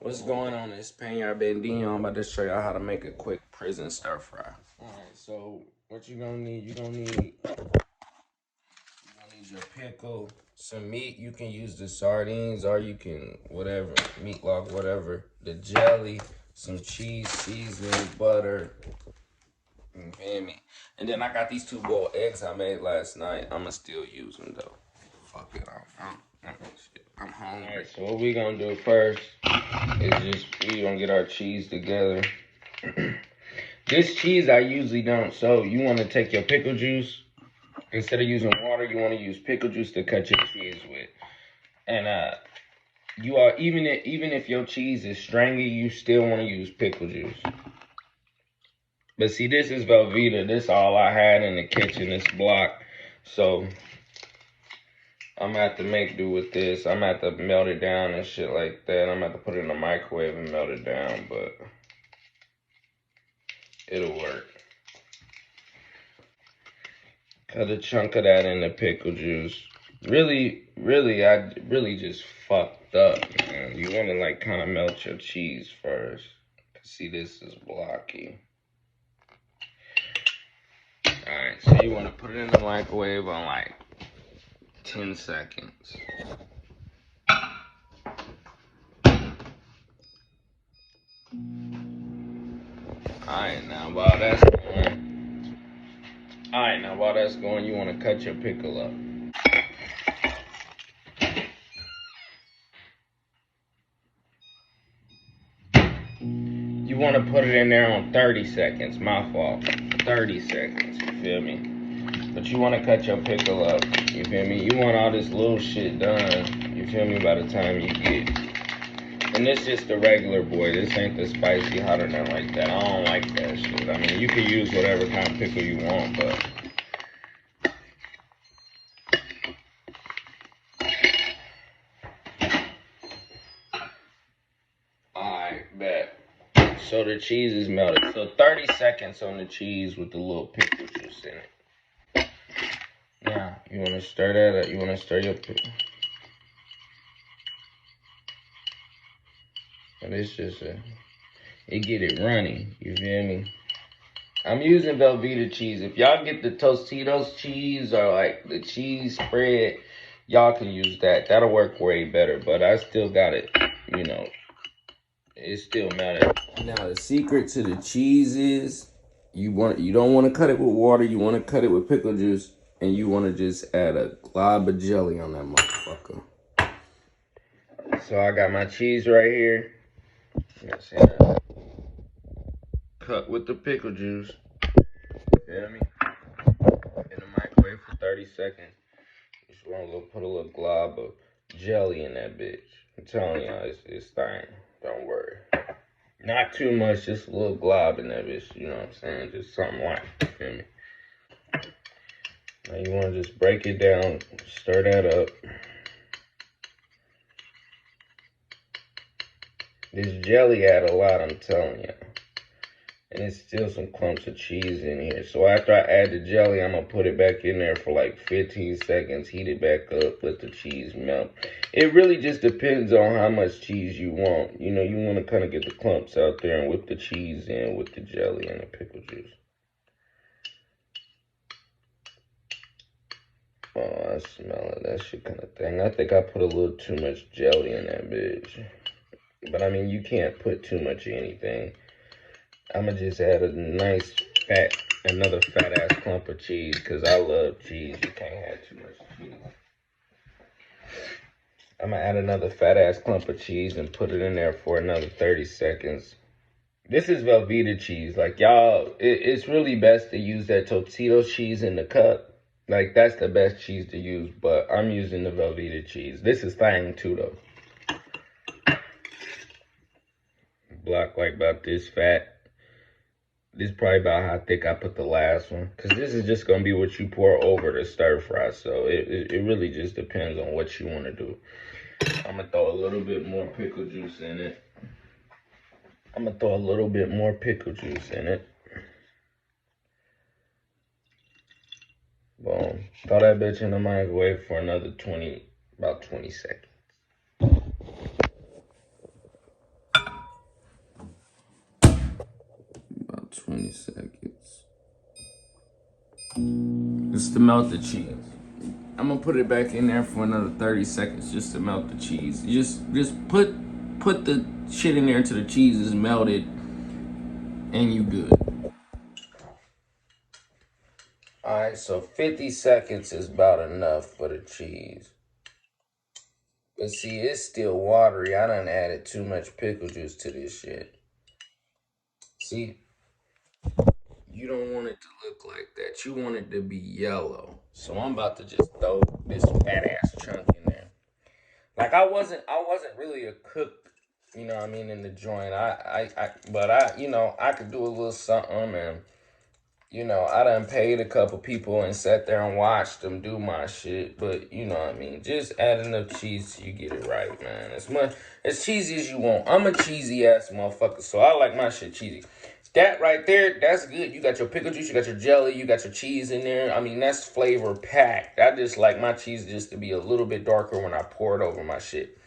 What's going on? It's Bandeanyo. I'm about to show y'all how to make a quick prison stir fry. Alright, so what you gonna need? You're gonna need your pickle, some meat. You can use the sardines or you can whatever, meatloaf, whatever. The jelly, some cheese, seasoning, butter. You feel me? And then I got these 2 boiled eggs I made last night. I'ma still use them though. Fuck it, I'm hungry. Alright, so what we gonna do first is we gonna get our cheese together. This cheese I usually don't. So you want to take your pickle juice instead of using water. You want to use pickle juice to cut your cheese with. And you are even if your cheese is stringy, you still want to use pickle juice. But see, this is Velveeta. This all I had in the kitchen. This block. So I'm gonna have to make do with this. I'm gonna have to melt it down and shit like that. I'm gonna have to put it in the microwave and melt it down, but it'll work. Cut a chunk of that in the pickle juice. I really just fucked up, man. You want to like kind of melt your cheese first. See, this is blocky. Alright, so you want to put it in the microwave on like 10 seconds. Alright, now while that's going, you want to cut your pickle up. You want to put it in there on 30 seconds. My fault. 30 seconds. You feel me? But you want to cut your pickle up. You feel me? You want all this little shit done. You feel me? By the time you get. And this just the regular boy. This ain't the spicy hot or nothing like that. I don't like that shit. I mean, you can use whatever kind of pickle you want, but. Alright, bet. So the cheese is melted. So 30 seconds on the cheese with the little pickle juice in it. Now, you want to stir that up. You want to stir your pickle. And it's just it get it runny. You feel me? I'm using Velveeta cheese. If y'all get the Tostitos cheese or like the cheese spread, y'all can use that. That'll work way better. But I still got it, you know. It's still melted. Now the secret to the cheese is you don't want to cut it with water. You want to cut it with pickle juice, and you want to just add a glob of jelly on that motherfucker. So I got my cheese right here. Cut with the pickle juice. You feel me? In the microwave for 30 seconds. Just want to put a little glob of jelly in that bitch. I'm telling y'all, it's thing. Don't worry. Not too much, just a little glob in that bitch. You know what I'm saying? Just something like, you feel me? Now you want to just break it down, stir that up. This jelly add a lot, I'm telling you. And it's still some clumps of cheese in here. So after I add the jelly, I'm going to put it back in there for like 15 seconds. Heat it back up, let the cheese melt. It really just depends on how much cheese you want. You know, you want to kind of get the clumps out there and whip the cheese in with the jelly and the pickle juice. Oh, I smell it. That shit kind of thing. I think I put a little too much jelly in that bitch. But I mean, you can't put too much of anything. I'm going to just add a nice another fat ass clump of cheese because I love cheese. You can't have too much cheese. I'm going to add another fat ass clump of cheese and put it in there for another 30 seconds. This is Velveeta cheese. Like y'all, it's really best to use that Tostitos cheese in the cup. Like that's the best cheese to use, but I'm using the Velveeta cheese. This is thing too though. Block like about this fat. This is probably about how thick I put the last one. Because this is just going to be what you pour over the stir fry. So it really just depends on what you want to do. I'm going to throw a little bit more pickle juice in it. Boom. Throw that bitch in the microwave for another about 20 seconds. 20 seconds. Just to melt the cheese. I'm gonna put it back in there for another 30 seconds just to melt the cheese. Just put the shit in there until the cheese is melted and you good. Alright, so 50 seconds is about enough for the cheese. But see, it's still watery. I done added too much pickle juice to this shit. See, you don't want it to look like that. You want it to be yellow. So I'm about to just throw this fat ass chunk in there. Like I wasn't really a cook, you know what I mean, in the joint. But I could do a little something, and you know, I done paid a couple people and sat there and watched them do my shit. But you know what I mean, just add enough cheese till you get it right, man. As cheesy as you want. I'm a cheesy ass motherfucker, so I like my shit cheesy. That right there, that's good. You got your pickle juice, you got your jelly, you got your cheese in there. I mean, that's flavor packed. I just like my cheese just to be a little bit darker when I pour it over my shit.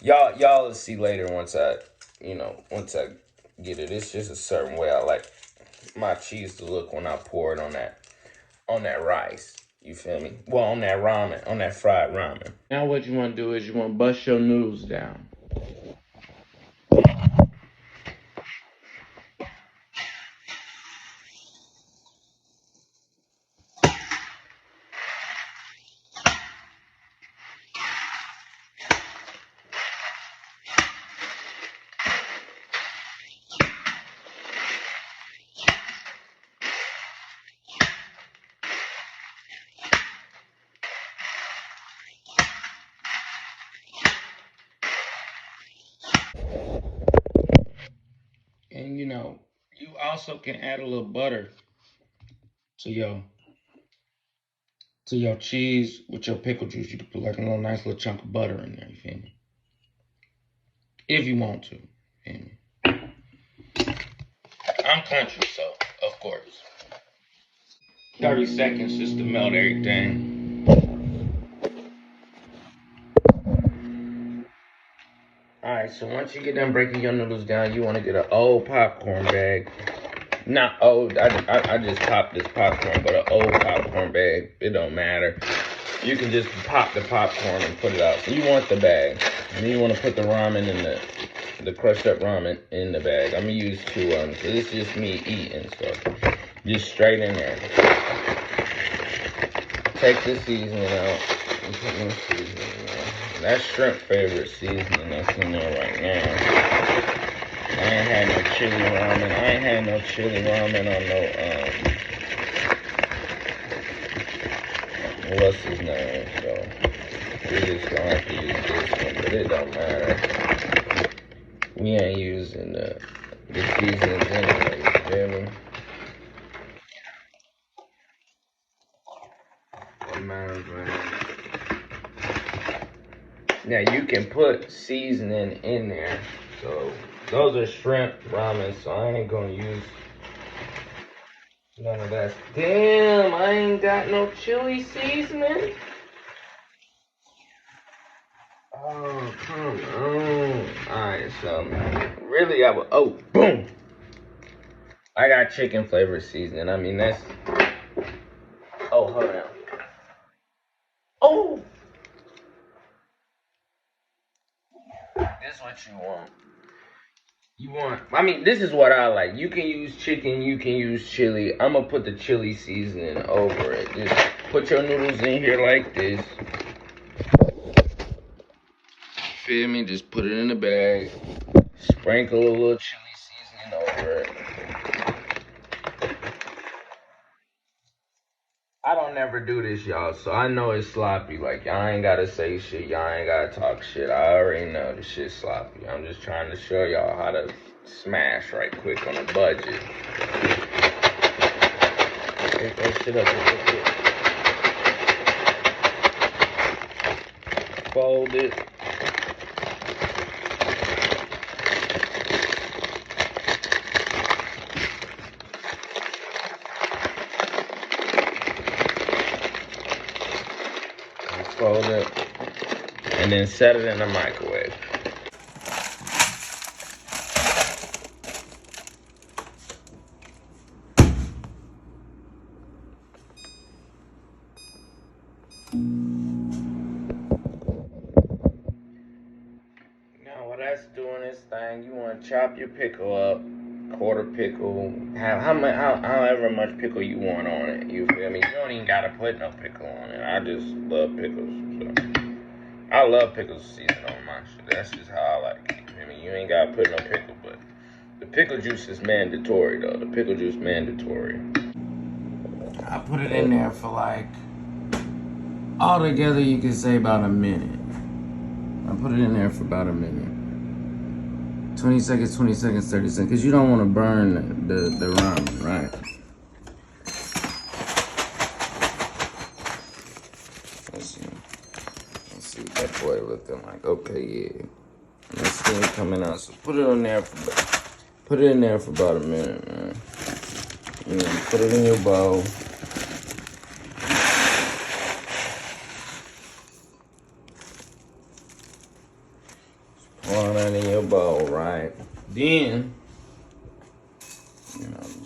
Y'all will see later once I get it. It's just a certain way I like my cheese to look when I pour it on that rice. You feel me? Well, on that ramen, on that fried ramen. Now what you want to do is you want to bust your noodles down. And you know, you also can add a little butter to your cheese with your pickle juice. You can put like a little nice little chunk of butter in there, you feel me? If you want to, you feel me? I'm country, so of course. 30 seconds just to melt everything. Alright, so once you get done breaking your noodles down, you want to get an old popcorn bag. Not old, I just popped this popcorn, but an old popcorn bag, it don't matter. You can just pop the popcorn and put it out. So you want the bag. And then you want to put the ramen in the crushed up ramen in the bag. I'm going to use 2 of them, so this is just me eating, so just straight in there. Take the seasoning out and put my seasoning in there. That's shrimp favorite seasoning that's in there right now. I ain't had no chili ramen. I ain't had no chili ramen on no, what's his name, so we just gonna have to use this one, but it don't matter. We ain't using the seasonings anyway, you feel me? What matters right now. Now you can put seasoning in there, so those are shrimp ramen, so I ain't gonna use none of that. Damn, I ain't got no chili seasoning. Oh, come on. Alright, so really boom. I got chicken flavor seasoning. I mean, that's, hold on. Oh! This is what you want. I mean, this is what I like. You can use chicken, you can use chili. I'm gonna put the chili seasoning over it. Just put your noodles in here like this. Feel me? Just put it in the bag. Sprinkle a little chili seasoning over it. I don't never do this, y'all, so I know it's sloppy. Like, y'all ain't gotta say shit. Y'all ain't gotta talk shit. I already know this shit's sloppy. I'm just trying to show y'all how to smash right quick on a budget. Pick that shit up real quick. Fold it. Fold it. And then set it in the microwave. this thing, you want to chop your pickle up, quarter pickle, however much pickle you want on it. You feel me? You don't even gotta put no pickle on it. I just love pickles. So. I love pickles seasoned on my shit. That's just how I like it. You feel me? You ain't gotta put no pickle, but the pickle juice is mandatory though. The pickle juice mandatory. I put it in there for like, altogether you could say about a minute. I put it in there for about a minute. 20 seconds, 20 seconds, 30 seconds. Because you don't want to burn the ramen, right? Let's see what that boy looking like. Okay, yeah. And the steam coming out. So put it in there for about a minute, man. And then put it in your bowl. Pour that in your bowl, right? Then,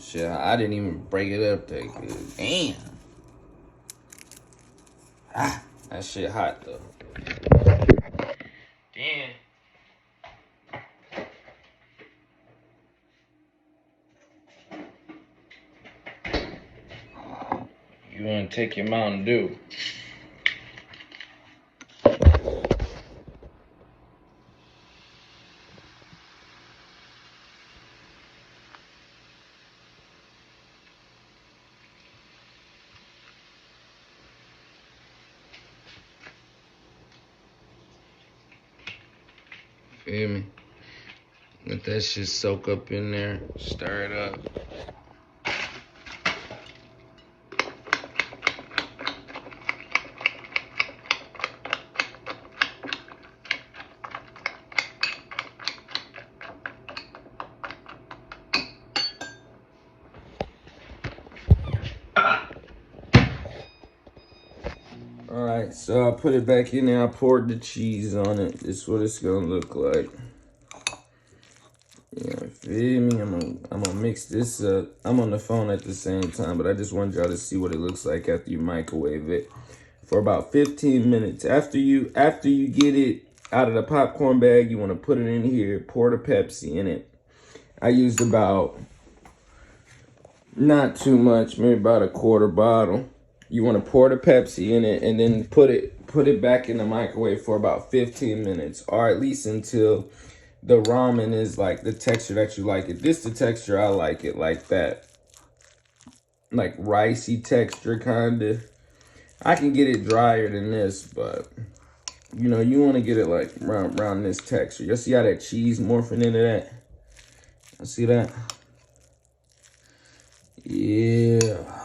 shit, I didn't even break it up that good. Damn. That shit hot though. Then, you wanna take your Mountain Dew. Feel me? Let that shit soak up in there. Stir it up. Alright, so I put it back in there. I poured the cheese on it. This is what it's gonna look like. Yeah, feel me? I'm gonna mix this up. I'm on the phone at the same time, but I just wanted y'all to see what it looks like after you microwave it for about 15 minutes. After you get it out of the popcorn bag, you want to put it in here, pour the Pepsi in it. I used about, not too much, maybe about a quarter bottle. You want to pour the Pepsi in it and then put it back in the microwave for about 15 minutes, or at least until the ramen is like the texture that you like it. This the texture I like it, like that. Like ricey texture, kinda. I can get it drier than this, but you want to get it like around this texture. You see how that cheese morphing into that? You see that? Yeah.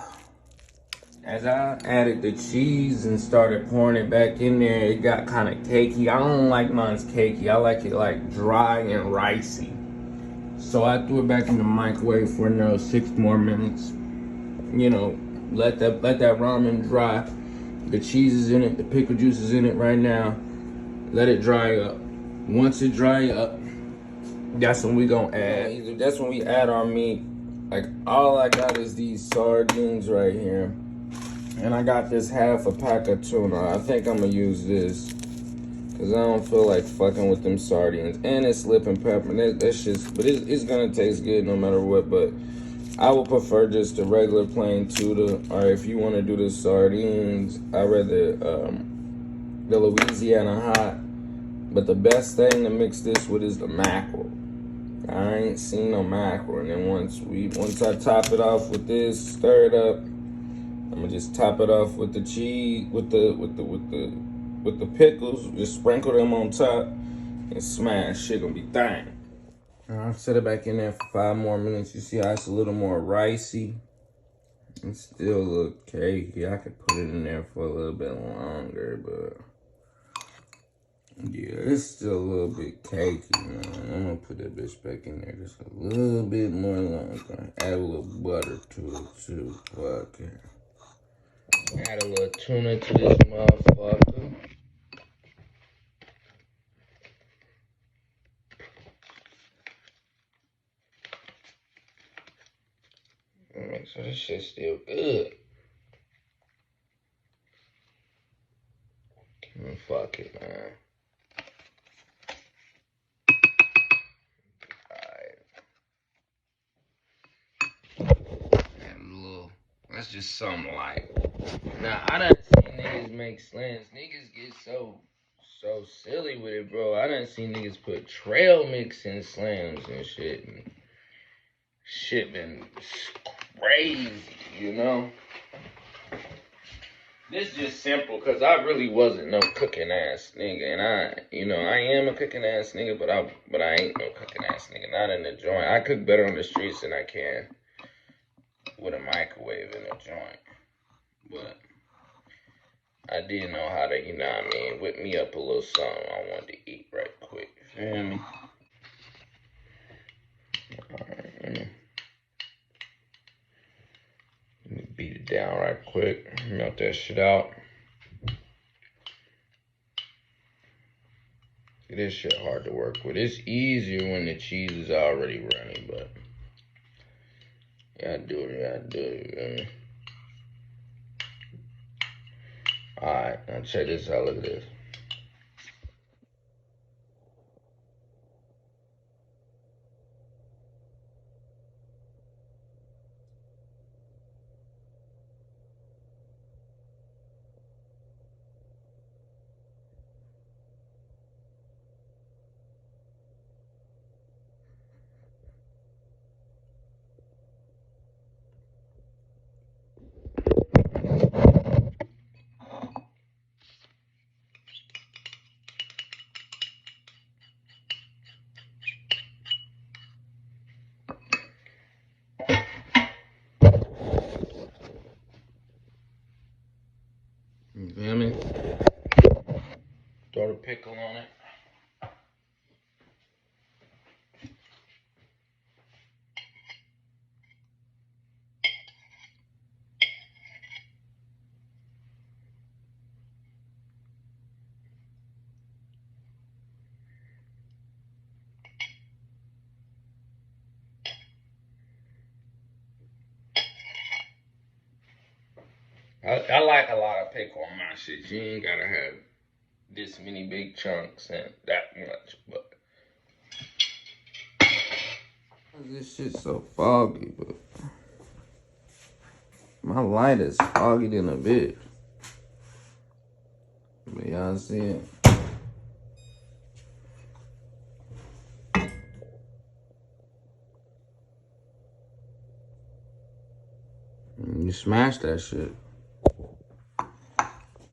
As I added the cheese and started pouring it back in there, it got kind of cakey. I don't like mine's cakey. I like it like dry and ricey. So I threw it back in the microwave for another 6 more minutes. Let that ramen dry. The cheese is in it, the pickle juice is in it right now. Let it dry up. Once it dry up, that's when we gonna add. That's when we add our meat. Like all I got is these sardines right here. And I got this half a pack of tuna. I think I'm gonna use this because I don't feel like fucking with them sardines. And it's lip and pepper. That's just, but it's gonna taste good no matter what. But I would prefer just the regular plain tuna. Or if you want to do the sardines, I'd rather the Louisiana hot. But the best thing to mix this with is the mackerel. I ain't seen no mackerel. And then once I top it off with this, stir it up. I'm gonna just top it off with the cheese, with the pickles. Just sprinkle them on top and smash. Shit gonna be thang. I'll set it back in there for 5 more minutes. You see how it's a little more ricey. It's still a little cakey. I could put it in there for a little bit longer, but yeah, it's still a little bit cakey, man. I'm gonna put that bitch back in there just a little bit more longer. Add a little butter to it too. Fuck it. Add a little tuna to this motherfucker. Make sure this shit's still good. Fuck it, man. That's just something like. Now I done seen niggas make slams. Niggas get so silly with it, bro. I done seen niggas put trail mix in slams and shit. And shit been crazy, you know. This just simple, cause I really wasn't no cooking ass nigga, and I am a cooking ass nigga, but I ain't no cooking ass nigga. Not in the joint. I cook better on the streets than I can with a microwave in a joint. But I did know how to, whip me up a little something I wanted to eat right quick. You feel me? Alright, let me beat it down right quick. Melt that shit out. This shit hard to work with. It's easier when the cheese is already running, but you gotta do it, you feel me? Alright, now check this out, look at this. You feel me? Throw the pickle on it. I like a lot of pickle on my shit. You ain't gotta have this many big chunks and that much, but this shit's so foggy, but my light is foggy than a bitch. But y'all see it? You smash that shit.